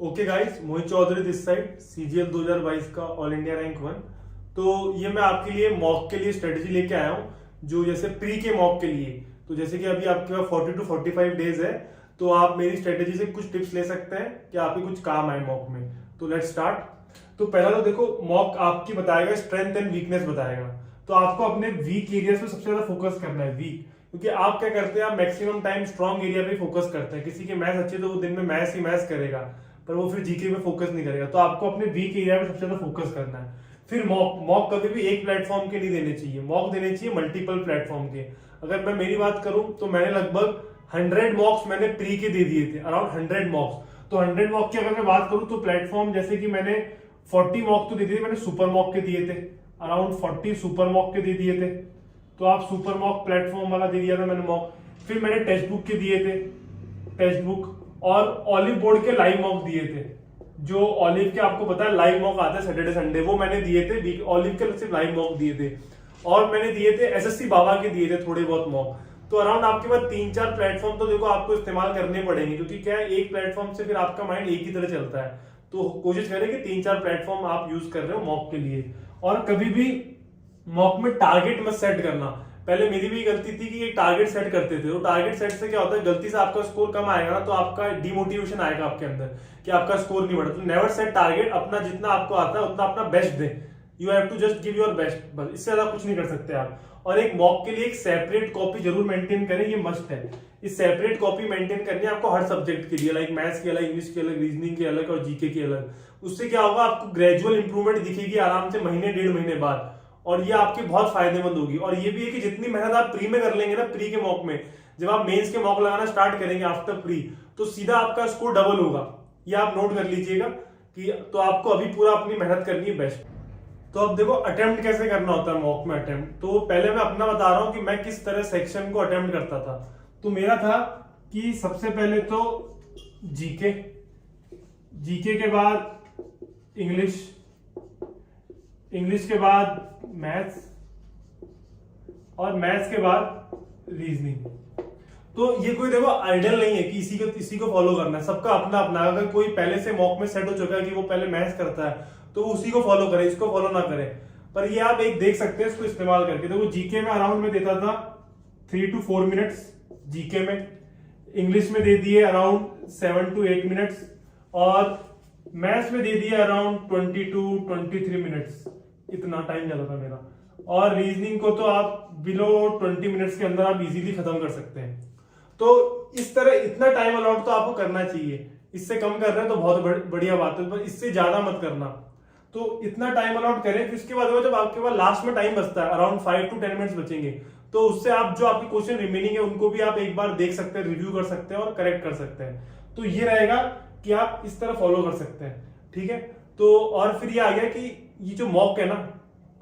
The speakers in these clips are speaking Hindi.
Okay guys, Mohit Chaudhary this side, CGL 2022 का ऑल इंडिया रैंक 1। तो ये मैं आपके लिए मॉक के लिए स्ट्रेटेजी लेके आया हूँ, जो जैसे प्री के मॉक के लिए। तो जैसे कि अभी आपके पास 40 to 45 डेज है, तो आप मेरी स्ट्रेटेजी से कुछ टिप्स ले सकते हैं कि आपके कुछ काम आए मॉक में। तो लेट्स स्टार्ट। तो पहला तो देखो, मॉक आपकी बताएगा स्ट्रेंथ एंड वीकनेस बताएगा। तो आपको अपने वीक एरियाज पे सबसे ज्यादा फोकस करना है, वीक। क्योंकि आप क्या करते हैं, आप मैक्सिमम टाइम स्ट्रॉन्ग एरिया पे फोकस करते हैं। किसी के मैथ्स अच्छे तो वो दिन में मैथ्स ही मैथ्स करेगा, पर वो फिर जीके में फोकस नहीं करेगा। तो आपको अपने वीक एरिया पे सबसे ज्यादा फोकस करना है। फिर मॉक कभी भी एक प्लेटफॉर्म के नहीं देने चाहिए, मॉक देने चाहिए मल्टीपल प्लेटफॉर्म के। अगर मैं मेरी बात करूं तो मैंने लगभग 100 मॉक्स मैंने प्री के दे दिए थे, अराउंड 100 मॉक्स। तो 100 मॉक की अगर मैं बात करूं तो प्लेटफॉर्म जैसे कि मैंने 40 मॉक तो दे दिए, मैंने सुपर मॉक के दिए थे, अराउंड 40 सुपर मॉक के दे दिए थे। तो आप सुपर मॉक प्लेटफॉर्म वाला दे दिया था मैंने मॉक। फिर मैंने टेक्स्ट बुक के दिए थे, टेक्स्ट बुक, और ऑलिव बोर्ड के लाइव मॉक दिए थे। जो ऑलिव के आपको पता है लाइव मॉक आता है सैटरडे संडे, वो मैंने दिए थे। ऑलिव के सिर्फ लाइव मॉक दिए थे। और मैंने दिए थे एसएससी बाबा के दिए थे थोड़े बहुत मॉक। तो अराउंड आपके पास 3-4 प्लेटफॉर्म तो देखो आपको इस्तेमाल करने पड़ेंगे, क्योंकि क्या है, एक प्लेटफॉर्म से फिर आपका माइंड एक ही तरह चलता है। तो कोशिश करें कि 3-4 प्लेटफॉर्म आप यूज कर रहे हो मॉक के लिए। और कभी भी मॉक में टारगेट मत सेट करना। पहले मेरी भी गलती थी कि एक टारगेट सेट करते थे। तो टारगेट सेट से क्या होता है, गलती से आपका स्कोर कम आएगा ना, तो आपका डिमोटिवेशन आएगा आपके अंदर कि आपका स्कोर नहीं बढ़ा। तो नेवर सेट टारगेट, अपना जितना आपको आता है उतना अपना बेस्ट दे। You have to just give your best, बस इससे ज्यादा कुछ नहीं कर सकते आप। और एक मॉक के लिए एक सेपरेट कॉपी जरूर मेंटेन करें, ये मस्ट है। इस सेपरेट कॉपी मेंटेन करनी है आपको हर सब्जेक्ट के लिए, लाइक मैथ्स की अलग, इंग्लिश की अलग, रीजनिंग की अलग और जीके की अलग। उससे क्या होगा, आपको ग्रेजुअल इंप्रूवमेंट दिखेगी आराम से महीने 1.5 महीने बाद, और ये आपकी बहुत फायदेमंद होगी। और ये भी है कि जितनी मेहनत आप प्री में कर लेंगे ना, प्री के मॉक में, जब आप मेंस के मॉक लगाना स्टार्ट करेंगे आफ्टर प्री, तो सीधा आपका स्कोर डबल होगा। ये आप नोट कर लीजिएगा कि तो आपको अभी पूरा अपनी मेहनत करनी है बेस्ट। तो अब देखो अटेम्प्ट कैसे करना होता है मॉक में। अटेम्प्ट तो पहले मैं अपना बता रहा हूं कि मैं किस तरह सेक्शन को अटेम्प्ट करता था। तो मेरा था कि सबसे पहले तो जीके, जीके के बाद इंग्लिश, इंग्लिश के बाद मैथ्स, और मैथ्स के बाद रीजनिंग। तो ये कोई देखो आइडियल नहीं है कि इसी को फॉलो करना है, सबका अपना अपना। अगर कोई पहले से मॉक में सेट हो चुका है कि वो पहले मैथ्स करता है, तो उसी को फॉलो करे, इसको फॉलो ना करे। पर ये आप एक देख सकते हैं इसको इस्तेमाल करके। देखो जीके में अराउंड में देता था 3 to 4 मिनट्स जीके में, इंग्लिश में दे दिए अराउंड 7 to 8 मिनट्स, और मैथ्स में दे दिए अराउंड 20 to 23 मिनट्स। इतना टाइम जाता था मेरा। और रीजनिंग को तो आप बिलो 20 मिनट्स के अंदर आप इजीली खत्म कर सकते हैं। तो इस तरह इतना टाइम अलॉट तो आपको करना चाहिए। इससे कम कर रहे हैं तो बहुत बढ़िया बात है, पर इससे ज्यादा मत करना। तो इतना टाइम अलॉट करें। फिर इसके बाद जब आपके पास लास्ट में टाइम बचता है, अराउंड 5 to 10 मिनट्स बचेंगे, तो उससे आप जो आपके क्वेश्चन रिमेनिंग है उनको भी आप एक बार देख सकते हैं, रिव्यू कर सकते हैं और करेक्ट कर सकते हैं। तो ये रहेगा कि आप इस तरह फॉलो कर सकते हैं, ठीक है। तो और फिर ये आ गया कि ये जो मॉक है ना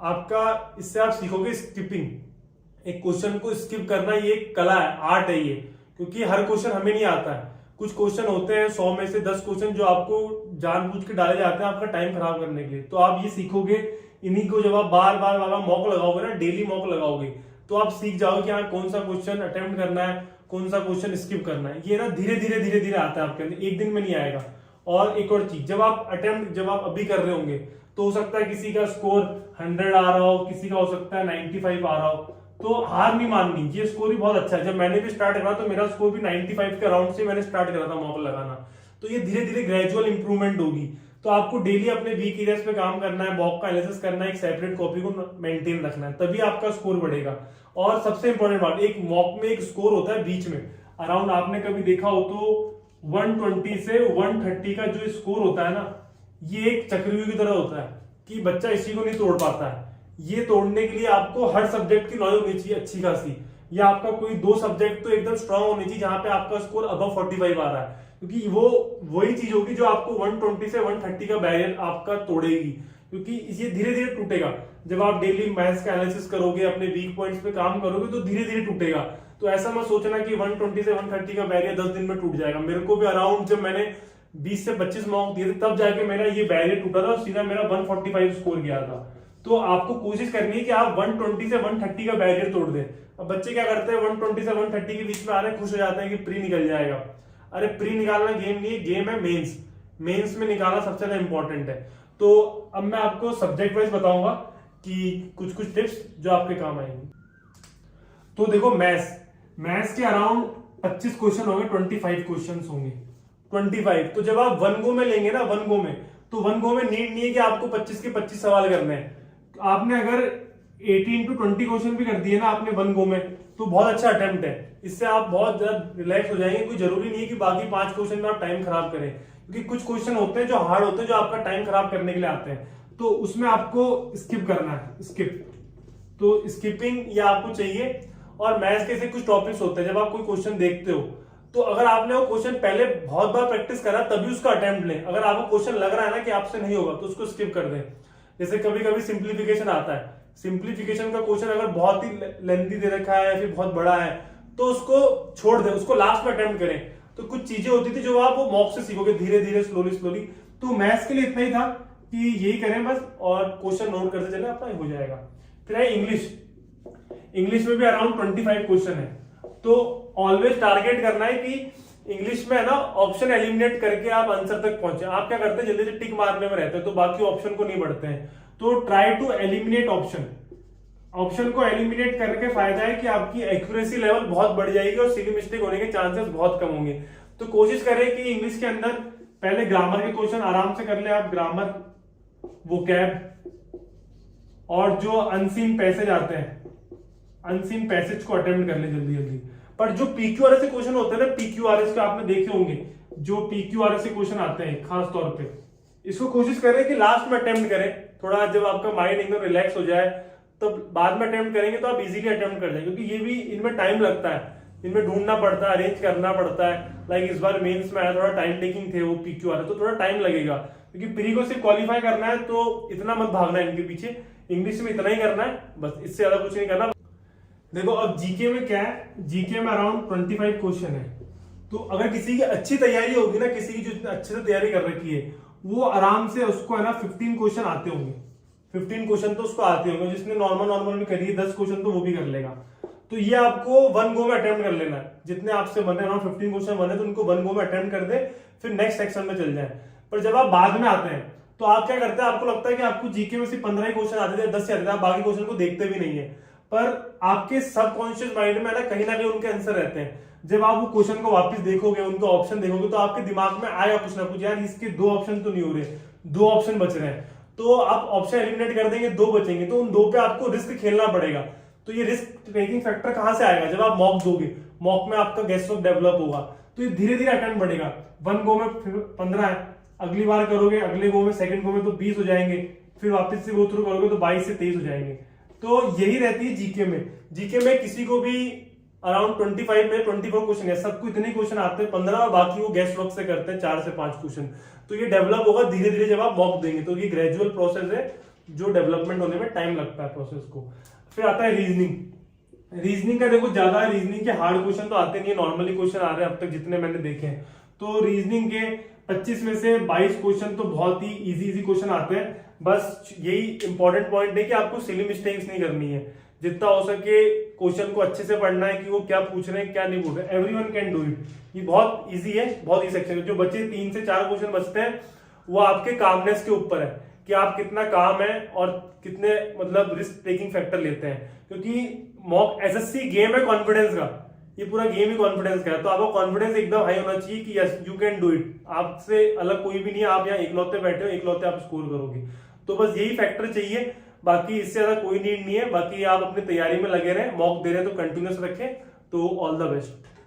आपका, इससे आप सीखोगे स्किपिंग। एक क्वेश्चन को स्किप करना ये एक कला है, आर्ट है ये। क्योंकि हर क्वेश्चन हमें नहीं आता है। कुछ क्वेश्चन होते हैं 100 में से 10 क्वेश्चन जो आपको जानबूझ के डाले जाते हैं आपका टाइम खराब करने के लिए। तो आप ये सीखोगे, इन्हीं को जब आप बार बार मॉक लगाओगे ना, डेली मॉक लगाओगे, तो आप सीख जाओगे कि हाँ कौन सा क्वेश्चन अटेम्प्ट करना है, कौन सा क्वेश्चन स्किप करना है। ये ना धीरे धीरे आता है आपके अंदर, एक दिन में नहीं आएगा। और एक और चीज, जब आप अभी कर रहे होंगे, तो हो सकता है किसी का स्कोर 100 आ रहा हो, किसी का हो सकता है 95 आ रहा हो। तो हार नहीं माननी, ये स्कोर भी बहुत अच्छा है। जब मैंने भी स्टार्ट करा तो मेरा स्कोर भी 95 के अराउंड से मैंने स्टार्ट करा था मॉक लगाना। तो ये धीरे धीरे ग्रेजुअल इंप्रूवमेंट होगी। तो आपको डेली अपने वीक एरियाज पे काम करना है, मॉक का एनालिसिस करना है, एक सेपरेट कॉपी को मेंटेन रखना है, तभी आपका स्कोर बढ़ेगा। और सबसे इंपॉर्टेंट बात, एक मॉक में एक स्कोर होता है बीच में, अराउंड आपने कभी देखा हो तो 120 से 130 का जो स्कोर होता है ना, ये एक चक्रव्यूह की तरह होता है कि बच्चा इसी को नहीं तोड़ पाता है। ये तोड़ने के लिए आपको हर सब्जेक्ट की नॉलेज होनी चाहिए अच्छी खासी, या आपका कोई 2 सब्जेक्ट तो एकदम स्ट्रांग होनी चाहिए जहां पे आपका स्कोर अबव 45 आ रहा है। क्योंकि वो वही चीज होगी जो आपको 120 से 130 का बैरियर आपका तोड़ेगी। क्योंकि ये धीरे धीरे टूटेगा। जब आप डेली मैथ्स का एनालिसिस करोगे, अपने वीक पॉइंट्स पे काम करोगे, तो धीरे धीरे टूटेगा। तो ऐसा मत सोचना कि 120 से 130 का बैरियर 10 दिन में टूट जाएगा। मेरे को भी अराउंड जब मैंने 20 से 25 मॉक दिए थे, तब जाके मेरा ये बैरियर टूटा था और सीधा मेरा 145 स्कोर गया था। तो आपको कोशिश करनी है कि आप 120 से 130 का बैरियर तोड़ दें। अब बच्चे क्या करते हैं, 120 से 130 के बीच में आ रहे हैं, खुश हो जाते हैं कि प्री निकल जाएगा। अरे प्री निकालना गेम नहीं है, गेम है मेंस। मेंस में निकालना सबसे ज्यादा इंपॉर्टेंट है। तो अब मैं आपको सब्जेक्ट वाइज बताऊंगा कि कुछ कुछ टिप्स जो आपके काम आएंगी। तो देखो मैथ्स के अराउंड 25 क्वेश्चन होंगे, 25 क्वेश्चन होंगे, 25। तो जब आप वन गो में लेंगे ना, वन गो में, तो वन गो में नीड नहीं है कि आपको 25 के 25 सवाल करने हैं। आपने अगर 18 to 20 क्वेश्चन भी कर दिए ना आपने वन गो में, तो बहुत अच्छा अटेम्प्ट है। इससे आप बहुत ज्यादा रिलैक्स हो जाएंगे। कोई जरूरी नहीं है कि बाकी 5 क्वेश्चन में आप टाइम खराब करें, क्योंकि कुछ क्वेश्चन होते हैं जो हार्ड होते हैं, जो आपका टाइम खराब करने के लिए आते हैं, तो उसमें आपको स्किप करना है, स्किप। तो स्किपिंग ये आपको चाहिए। और मैथ्स के ऐसे कुछ टॉपिक्स होते हैं, जब आप कोई क्वेश्चन देखते हो तो अगर आपने वो क्वेश्चन पहले बहुत बार प्रैक्टिस करा तभी उसका अटेम्प्ट लें। अगर आपको क्वेश्चन लग रहा है ना कि आपसे नहीं होगा, तो उसको स्किप कर दें। जैसे कभी कभी सिंप्लीफिकेशन आता है, सिंप्लीफिकेशन का क्वेश्चन अगर बहुत ही लेंथी दे रखा है या फिर बहुत बड़ा है, तो उसको छोड़ दें, उसको लास्ट में अटेम्प्ट करें। तो कुछ चीजें होती थी जो आप वो मॉक से सीखोगे, धीरे धीरे स्लोली स्लोली। तो मैथ्स के लिए इतना ही था कि यही करें बस, और क्वेश्चन नोट करते चले, अपना हो जाएगा। फिर है इंग्लिश में भी अराउंड 25 क्वेश्चन है। तो ऑलवेज टारगेट करना है कि इंग्लिश में है ना, ऑप्शन एलिमिनेट करके आप आंसर तक पहुंचे। आप क्या करते हैं, जल्दी से टिक मारने में रहते हैं, तो बाकी ऑप्शन को नहीं बढ़ते हैं। तो ट्राई टू एलिमिनेट ऑप्शन को एलिमिनेट करके फायदा है कि आपकी एक्यूरेसी लेवल बहुत बढ़ जाएगी और सिली मिस्टेक होने के चांसेस बहुत कम होंगे। तो कोशिश करें कि इंग्लिश के अंदर पहले ग्रामर के क्वेश्चन आराम से कर ले आप, ग्रामर, वोकैब, और जो अनसीन पैसेज आते हैं, अनसीन पैसेज को अटेम्प्ट कर ले जल्दी जल्दी। पर जो पीक्यूआरएस के क्वेश्चन होते हैं ना, पीक्यूआरएस के आपने देखे होंगे, जो पीक्यूआरएस के क्वेश्चन आते हैं खास तौर पे, इसको कोशिश करें कि लास्ट में अटेम्प्ट करें। थोड़ा जब आपका माइंड एकदम रिलैक्स हो जाए, तो बाद में अटेम्प्ट करेंगे तो आप इजीली अटेम्प्ट कर जाएंगे, क्योंकि ये भी इनमें टाइम लगता है, इनमें ढूंढना पड़ता है, अरेंज करना पड़ता है। लाइक इस बार मेंस में आया, थोड़ा टाइम टेकिंग थे वो पीक्यूआरएस, तो थोड़ा टाइम लगेगा, क्योंकि प्री को सिर्फ क्वालिफाई करना है। तो इतना मत भागना है इनके पीछे, इंग्लिश में इतना ही करना है बस, इससे ज्यादा कुछ नहीं करना। देखो अब जीके में क्या है, जीके में अराउंड 25 क्वेश्चन है। तो अगर किसी की अच्छी तैयारी होगी ना, किसी की जो अच्छे से तैयारी कर रखी है, वो आराम से उसको है ना 15 क्वेश्चन आते होंगे, 15 क्वेश्चन तो उसको आते होंगे। जिसने नॉर्मल भी करी है 10 क्वेश्चन तो वो भी कर लेगा। तो ये आपको वन गो में अटेम्प्ट कर लेना है। जितने आपसे बने अराउंड 15 क्वेश्चन बने, तो उनको वन गो में अटेम्प्ट कर दे, फिर नेक्स्ट सेक्शन में चल जाए। पर जब आप बाद में आते हैं तो आप क्या करते हैं, आपको लगता है कि आपको जीके में सिर्फ 15 क्वेश्चन आते थे, 10 से आते थे, आप बाकी क्वेश्चन को देखते भी नहीं है। पर आपके सबकॉन्शियस माइंड में ना कहीं उनके आंसर रहते हैं। जब आप वो क्वेश्चन को वापस देखोगे, उनका ऑप्शन देखोगे, तो आपके दिमाग में आएगा कुछ ना कुछ, यार इसके 2 ऑप्शन तो नहीं हो रहे, 2 ऑप्शन बच रहे हैं। तो आप ऑप्शन एलिमिनेट कर देंगे, 2 बचेंगे, तो उन 2 पे आपको रिस्क खेलना पड़ेगा। तो ये रिस्क टेकिंग फैक्टर कहां से आएगा, जब आप मॉक दोगे, मॉक में आपका गेस वर्क डेवलप होगा, तो ये धीरे धीरे अटेम्प्ट बढ़ेगा। वन गो में 15 है, अगली बार करोगे, अगले गो में, सेकंड गो में तो 20 हो जाएंगे, फिर वापस से गो थ्रू करोगे तो 22 से 23 हो जाएंगे। तो यही रहती है जीके में। जीके में किसी को भी अराउंड 25 में 24 क्वेश्चन है, सबको इतने क्वेश्चन आते हैं 15, और बाकी वो गेस वर्क से करते हैं 4 से 5 क्वेश्चन। तो ये डेवलप होगा धीरे धीरे जब आप मॉक देंगे। तो ये ग्रेजुअल प्रोसेस है, जो डेवलपमेंट होने में टाइम लगता है प्रोसेस को। फिर आता है रीजनिंग का। देखो ज्यादा रीजनिंग के हार्ड क्वेश्चन तो आते नहीं है, नॉर्मली क्वेश्चन आ रहे हैं अब तक जितने मैंने देखे हैं। तो रीजनिंग के 25 में से 22 क्वेश्चन तो बहुत ही इजी क्वेश्चन आते हैं। बस यही इंपॉर्टेंट पॉइंट है कि आपको सिली मिस्टेक्स नहीं करनी है, जितना हो सके क्वेश्चन को अच्छे से पढ़ना है कि वो क्या पूछ रहे हैं क्या नहीं पूछ रहे। एवरीवन कैन डू इट, ये बहुत इजी है, बहुत ही सेक्शन है। जो बचे 3 से 4 क्वेश्चन बचते हैं, वो आपके कामनेस के ऊपर है कि आप कितना काम है और कितने मतलब रिस्क टेकिंग फैक्टर लेते हैं। क्योंकि मॉक एसएससी गेम है कॉन्फिडेंस का, ये पूरा गेम ही कॉन्फिडेंस का है। तो आपका कॉन्फिडेंस एकदम हाई होना चाहिए कि yes you can do it, आपसे अलग कोई भी नहीं है, आप यहाँ इकलौते बैठे हो, इकलौते आप स्कोर करोगे। तो बस यही फैक्टर चाहिए, बाकी इससे ज्यादा कोई नीड नहीं है। बाकी आप अपनी तैयारी में लगे रहें, मॉक दे रहे हैं तो कंटिन्यूस रखें। तो ऑल द बेस्ट।